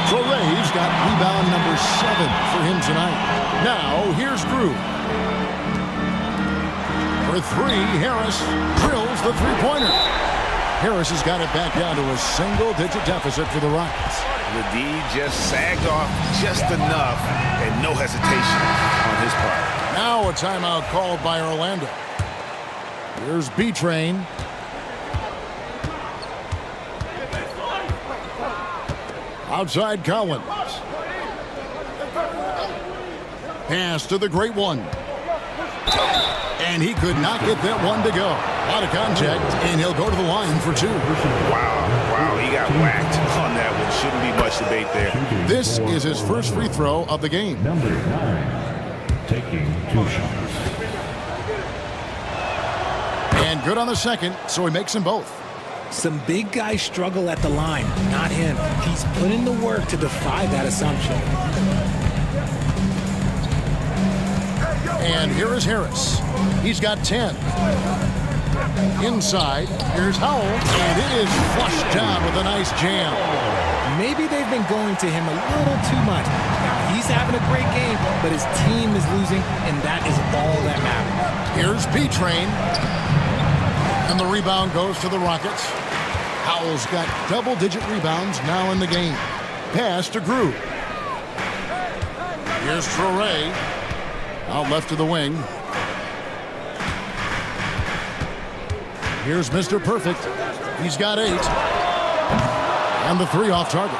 Torrey's got rebound number 7 for him tonight. Now, here's Drew. For 3, Harris drills the three-pointer. Harris has got it back down to a single-digit deficit for the Rockets. The D just sagged off just enough and no hesitation on his part. Now a timeout called by Orlando. Here's B-Train. Outside Collins. Pass to the great one. And he could not get that one to go. A lot of contact, and he'll go to the line for 2. Wow, he got whacked on that one. Shouldn't be much debate there. This is his first free throw of the game. Number 9, taking 2 shots. And good on the second, so he makes them both. Some big guys struggle at the line, not him. He's put in the work to defy that assumption. And here is Harris. He's got 10. Inside, here's Howell, and it is flushed down with a nice jam. Maybe they've been going to him a little too much. Now, he's having a great game, but his team is losing, and that is all that matters. Here's B-Train. And the rebound goes to the Rockets. Howell's got double-digit rebounds now in the game. Pass to Drew. Here's Torrey. Out left to the wing. Here's Mr. Perfect. He's got 8. And the 3 off target.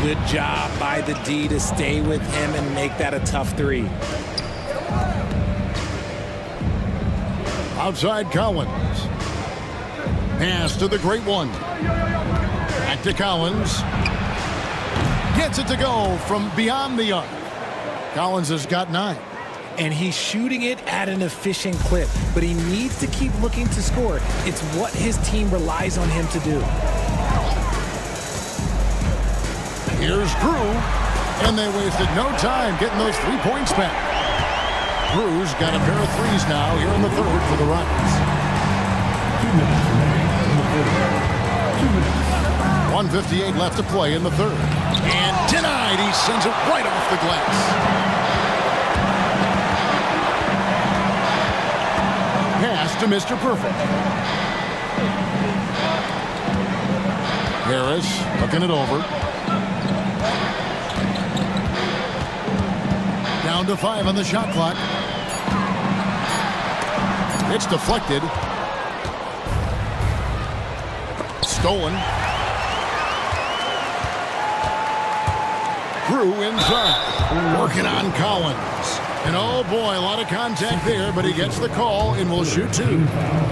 Good job by the D to stay with him and make that a tough 3. Outside Collins. Pass to the great one. Back to Collins. Gets it to go from beyond the arc. Collins has got 9. And he's shooting it at an efficient clip, but he needs to keep looking to score. It's what his team relies on him to do. Here's Drew, and they wasted no time getting those 3 points back. Drew's got a pair of threes now here in the third for the Rockets. 2 minutes remaining in the third. 2 minutes. 1:58 left to play in the third. And denied. He sends it right off the glass. Pass to Mr. Perfect. Harris looking it over. Down to 5 on the shot clock. It's deflected. Stolen. Drew inside. Working on Collins. And oh boy, a lot of contact there, but he gets the call and will shoot 2.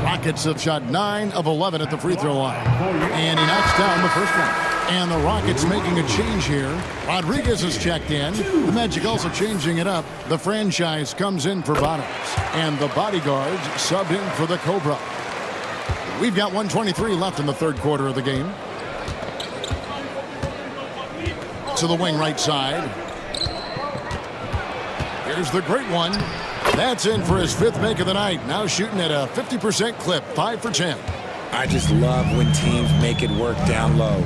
Rockets have shot 9 of 11 at the free throw line. And he knocks down the first one. And the Rockets making a change here. Rodriguez is checked in. The Magic also changing it up. The franchise comes in for Bottoms. And the bodyguards subbed in for the Cobra. We've got 1:23 left in the third quarter of the game. To the wing right side. Here's the great one. That's in for his 5th make of the night. Now shooting at a 50% clip, 5 for 10. I just love when teams make it work down low.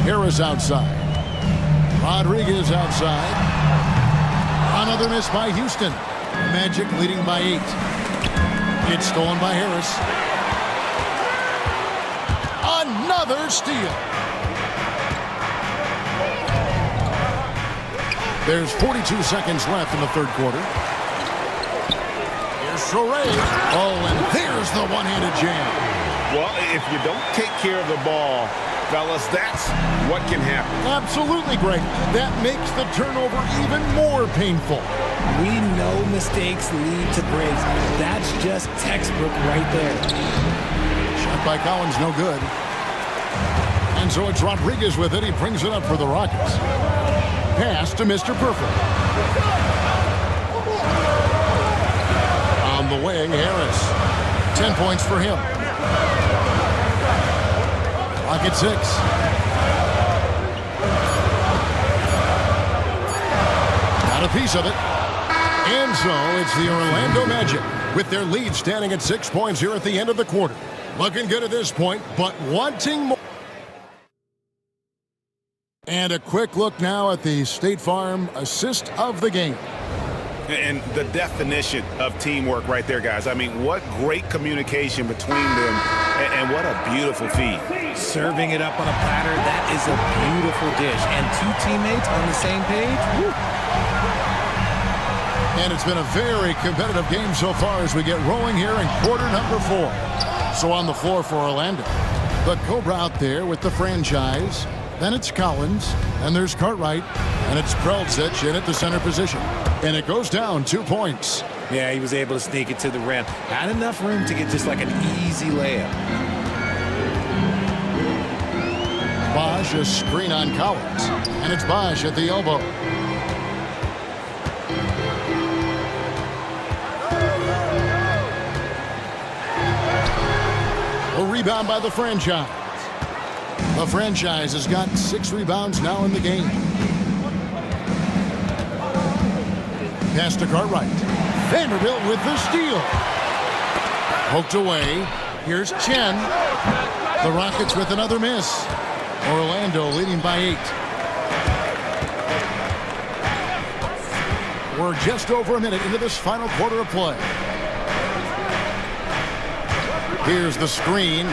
Harris outside. Rodriguez outside. Another miss by Houston. Magic leading by 8. It's stolen by Harris. Another steal. There's 42 seconds left in the third quarter. Here's Torrey. Oh, and there's the one-handed jam. Well, if you don't take care of the ball, fellas, that's what can happen. Absolutely great. That makes the turnover even more painful. We know mistakes lead to breaks. That's just textbook right there. Shot by Collins, no good. And so it's Rodriguez with it. He brings it up for the Rockets. Pass to Mr. Perfect. On the wing, Harris. 10 points for him. Rocket 6. Got a piece of it. And so it's the Orlando Magic with their lead standing at 6 points here at the end of the quarter. Looking good at this point, but wanting more. And a quick look now at the State Farm assist of the game. And the definition of teamwork right there, guys. I mean, what great communication between them, and what a beautiful feed. Serving it up on a platter, that is a beautiful dish. And 2 teammates on the same page. Woo. And it's been a very competitive game so far as we get rolling here in quarter number 4. So on the floor for Orlando, the Cobra out there with the franchise. Then it's Collins, and there's Cartwright, and it's Prelzic in at the center position. And it goes down 2 points. Yeah, he was able to sneak it to the rim. Had enough room to get just like an easy layup. Bosch, a screen on Collins, and it's Bosch at the elbow. A rebound by the franchise. The franchise has got 6 rebounds now in the game. Pass to Cartwright. Vanderbilt with the steal. Poked away. Here's Chen. The Rockets with another miss. Orlando leading by 8. We're just over a minute into this final quarter of play. Here's the screen.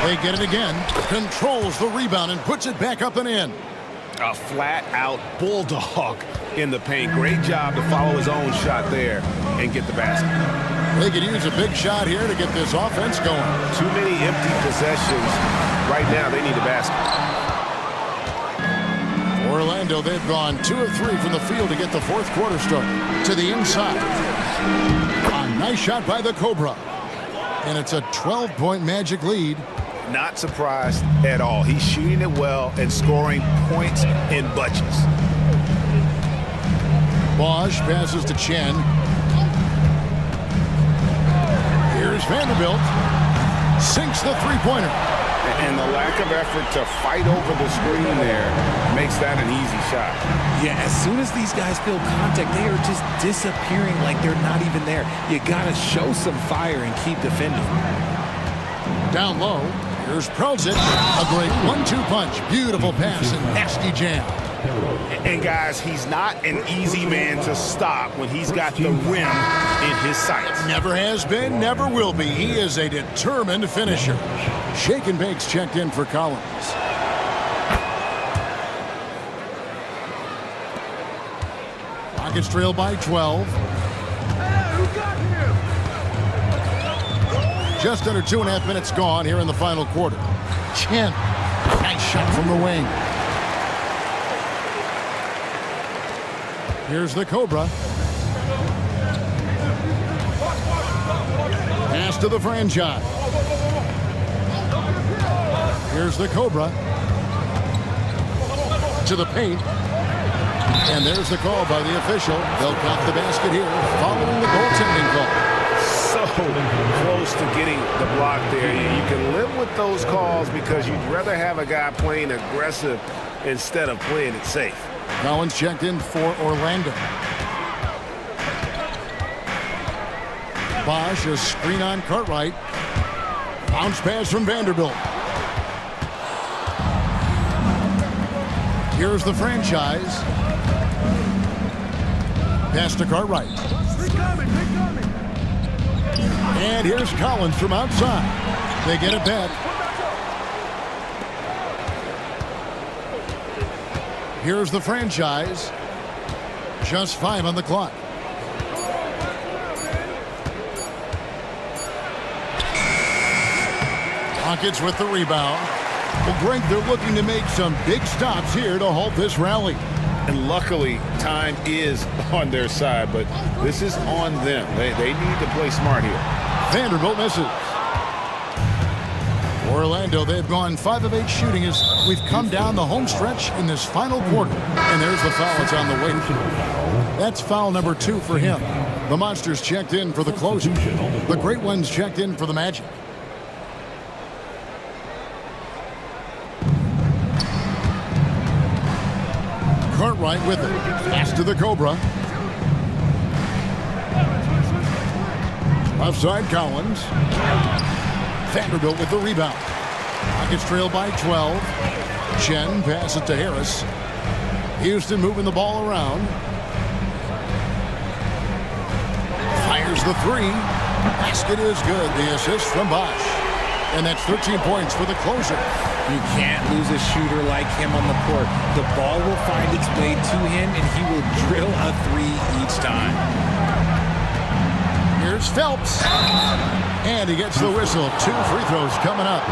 They get it again. Controls the rebound and puts it back up and in. A flat-out bulldog in the paint. Great job to follow his own shot there and get the basket. They could use a big shot here to get this offense going. Too many empty possessions. Right now, they need a basket. Orlando, they've gone 2 of 3 from the field to get the fourth quarter started. To the inside. A nice shot by the Cobra. And it's a 12-point Magic lead. Not surprised at all. He's shooting it well and scoring points in bunches. Bosch passes to Chen. Here's Vanderbilt. Sinks the three-pointer. And the lack of effort to fight over the screen there makes that an easy shot. Yeah, as soon as these guys feel contact, they are just disappearing like they're not even there. You got to show some fire and keep defending. Down low, here's Prelzic. A great 1-2 punch. Beautiful pass and nasty jam. And guys, he's not an easy man to stop when he's got the rim in his sights. Never has been, never will be. He is a determined finisher. Shake and Bake's checked in for Collins. Rockets trail by 12. Just under 2.5 minutes gone here in the final quarter. Chen, nice shot from the wing. Here's the Cobra. Pass to the franchise. Here's the Cobra. To the paint. And there's the call by the official. They'll count the basket here following the goaltending call. So close to getting the block there. You can live with those calls because you'd rather have a guy playing aggressive instead of playing it safe. Collins checked in for Orlando. Bosch, a screen on Cartwright. Bounce pass from Vanderbilt. Here's the franchise. Pass to Cartwright. And here's Collins from outside. They get it back. Here's the franchise. Just 5 on the clock. Rockets with the rebound. Well, Greg, they're looking to make some big stops here to halt this rally. And luckily, time is on their side, but this is on them. They need to play smart here. Vanderbilt misses. Orlando, they've gone 5 of 8 shooting as we've come down the home stretch in this final quarter. And there's the foul. It's on the way. That's foul number 2 for him. The Monsters checked in for the closer. The Great Ones checked in for the Magic. Cartwright with it. Pass to the Cobra. Left side, Collins. Vanderbilt with the rebound. Rockets trail by 12. Chen pass it to Harris. Houston moving the ball around. Fires the 3. Basket is good. The assist from Bosch. And that's 13 points for the closer. You can't lose a shooter like him on the court. The ball will find its way to him, and he will drill a 3 each time. Here's Phelps. And he gets the whistle. 2 free throws coming up.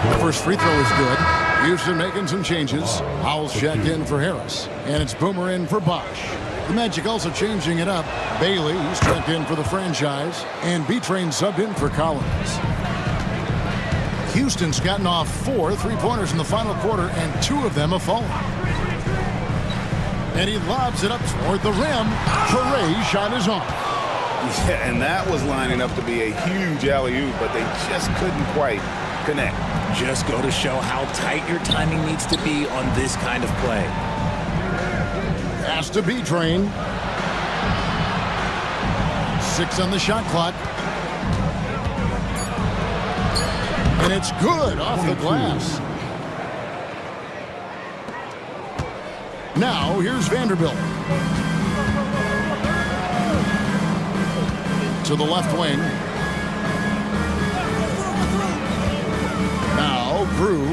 The first free throw is good. Houston making some changes. Howell's checked in for Harris. And it's Boomer in for Bosch. The Magic also changing it up. Bailey, he's checked in for the franchise. And B-Train subbed in for Collins. Houston's gotten off 4 3-pointers in the final quarter, and 2 of them have fallen. And he lobs it up toward the rim. Trey's shot is on. Yeah, and that was lining up to be a huge alley-oop, but they just couldn't quite connect. Just go to show how tight your timing needs to be on this kind of play. Pass to B-Train. 6 on the shot clock. And it's good off the glass. Now, here's Vanderbilt. To the left wing. Now, Brew.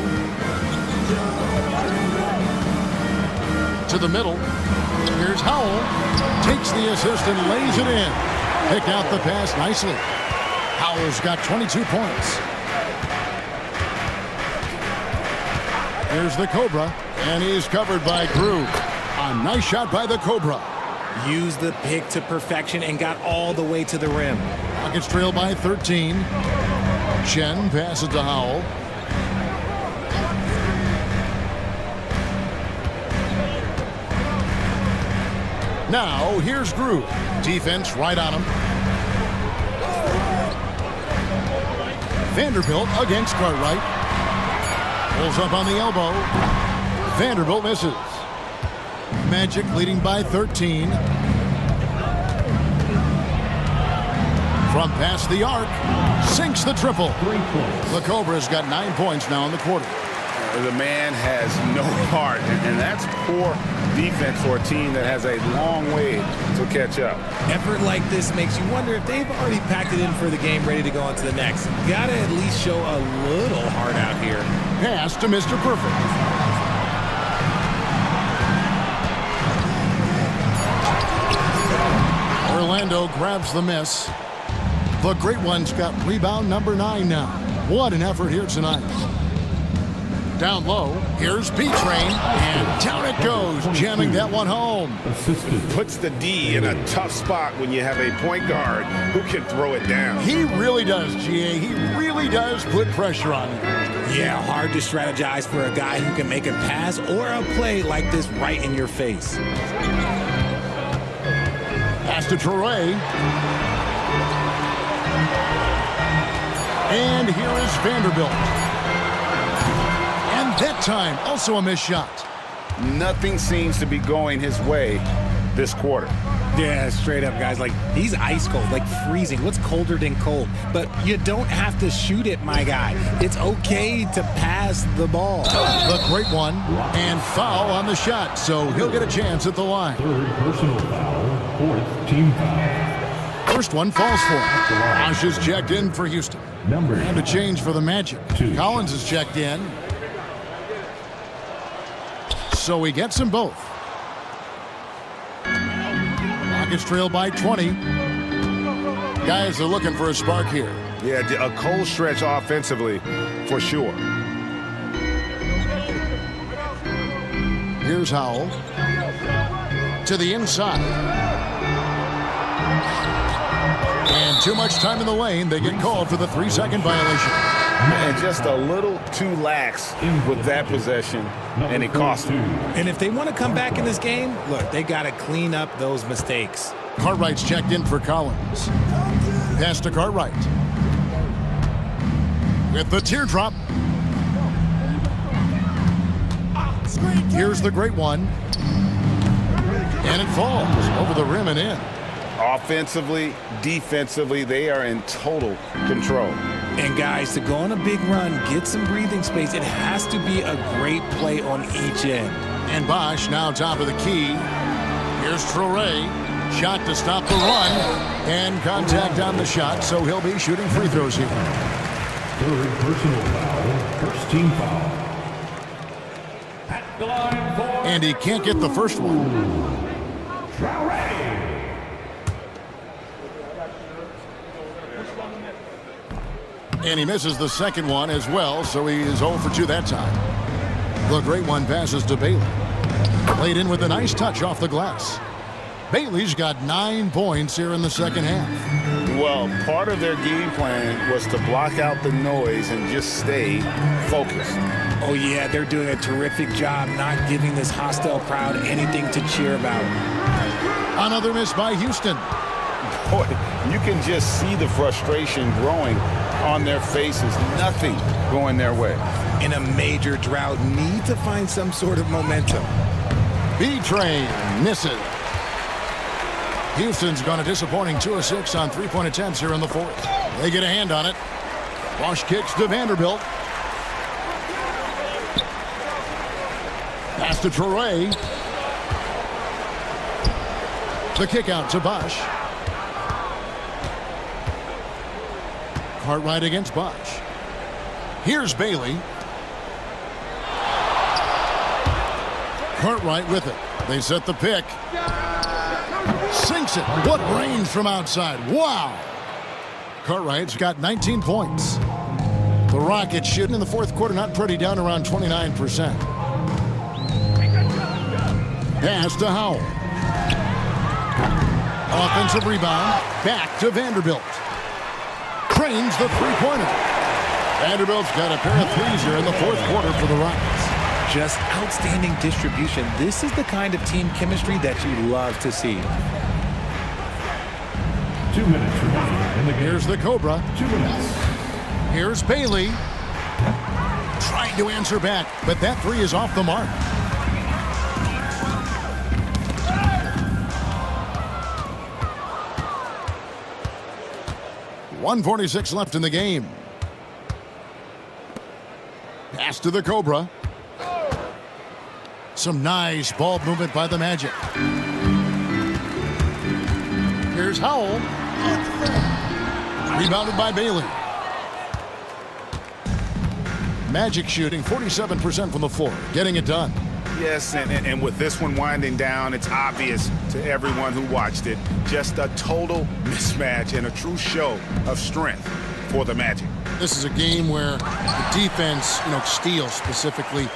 To the middle. Here's Howell. Takes the assist and lays it in. Picked out the pass nicely. Howell's got 22 points. Here's the Cobra, and he's covered by Brew. A nice shot by the Cobra. Use the pick to perfection and got all the way to the rim. Rockets trail by 13. Chen passes to Howell. Now, here's Drew. Defense right on him. Vanderbilt against Cartwright. Pulls up on the elbow. Vanderbilt misses. Magic leading by 13. From past the arc, sinks the triple. The Cobra's got 9 points now in the quarter. The man has no heart, and that's poor defense for a team that has a long way to catch up. Effort like this makes you wonder if they've already packed it in for the game, ready to go on to the next. Gotta at least show a little heart out here. Pass to Mr. Perfect. Orlando grabs the miss. The Great One's got rebound number 9 now. What an effort here tonight. Down low, here's B-Train, and down it goes, jamming that one home. Puts the D in a tough spot when you have a point guard who can throw it down. He really does, GA. He really does put pressure on him. Yeah, hard to strategize for a guy who can make a pass or a play like this right in your face. Pass to Torrey. And here is Vanderbilt. And that time, also a missed shot. Nothing seems to be going his way this quarter. Yeah, straight up, guys. Like, he's ice cold, like freezing. What's colder than cold? But you don't have to shoot it, my guy. It's okay to pass the ball. The Great One, and foul on the shot, so he'll get a chance at the line. Third personal foul, fourth team foul. First one falls for him. Bosch is checked in for Houston. And a change for the Magic. Collins is checked in. So he gets them both. Rockets trail by 20. Guys are looking for a spark here. Yeah, a cold stretch offensively for sure. Here's Howell. To the inside. And too much time in the lane. They get called for the 3-second violation. And just a little too lax with that possession, and it cost them. And if they want to come back in this game, look, they got to clean up those mistakes. Cartwright's checked in for Collins. Pass to Cartwright. With the teardrop. Here's the Great One. And it falls over the rim and in. Offensively, defensively, they are in total control. And guys, to go on a big run, get some breathing space, it has to be a great play on each end. And Bosch now top of the key. Here's Torrey. Shot to stop the run. And contact on the shot, so he'll be shooting free throws here. Third personal foul, first team foul. At the line for... And he can't get the first one. And he misses the second one as well, so he is 0 for 2 that time. The Great One passes to Bailey. Played in with a nice touch off the glass. Bailey's got 9 points here in the second half. Well, part of their game plan was to block out the noise and just stay focused. Oh, yeah, they're doing a terrific job not giving this hostile crowd anything to cheer about. Another miss by Houston. Boy, you can just see the frustration growing on their faces. Nothing going their way. In a major drought, need to find some sort of momentum. B-Train misses. Houston's gone a disappointing 2 of 6 on 3-point attempts here in the fourth. They get a hand on it. Bosch kicks to Vanderbilt. Pass to Torrey. The kick out to Bosch. Cartwright against Bosch. Here's Bailey. Cartwright with it. They set the pick. Sinks it. What range from outside. Wow. Cartwright's got 19 points. The Rockets shooting in the fourth quarter, not pretty, down around 29%. Pass to Howell. Offensive rebound. Back to Vanderbilt. Trains the three-pointer. Vanderbilt's got a pair of threes here in the fourth quarter for the Rockets. Just outstanding distribution. This is the kind of team chemistry that you love to see. 2 minutes remaining in the game. Here's the Cobra. 2 minutes. Here's Bailey. Trying to answer back, but that three is off the mark. .146 left in the game. Pass to the Cobra. Some nice ball movement by the Magic. Here's Howell. Rebounded by Bailey. Magic shooting 47% from the floor, getting it done. Yes, and with this one winding down, it's obvious to everyone who watched it. Just a total mismatch and a true show of strength for the Magic. This is a game where the defense, steals specifically,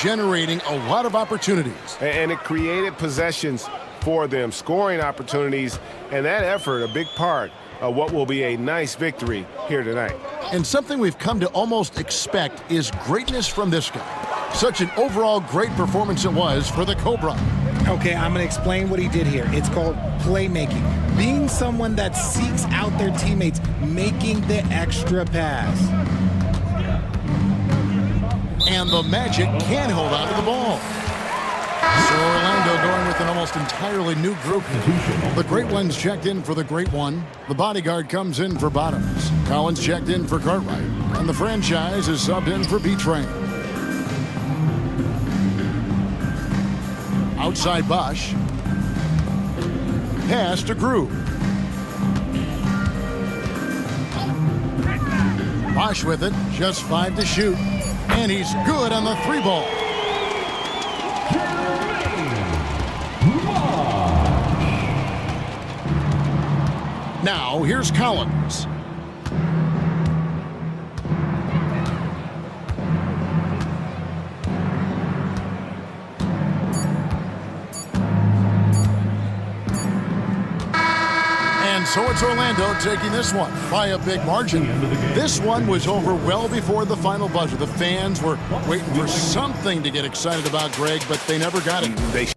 generating a lot of opportunities. And it created possessions for them, scoring opportunities, and that effort, a big part of what will be a nice victory here tonight. And something we've come to almost expect is greatness from this guy. Such an overall great performance it was for the Cobra. Okay, I'm going to explain what he did here. It's called playmaking. Being someone that seeks out their teammates, making the extra pass. And the Magic can hold on to the ball. So Orlando going with an almost entirely new group. The Great Ones checked in for the Great One. The bodyguard comes in for Bottoms. Collins checked in for Cartwright. And the franchise is subbed in for B-Train. Outside Bosch. Pass to Groove. Bosch with it. Just 5 to shoot. And he's good on the 3-ball. Now, here's Collins. And so it's Orlando taking this one by a big margin. This one was over well before the final buzzer. The fans were waiting for something to get excited about, Greg, but they never got it.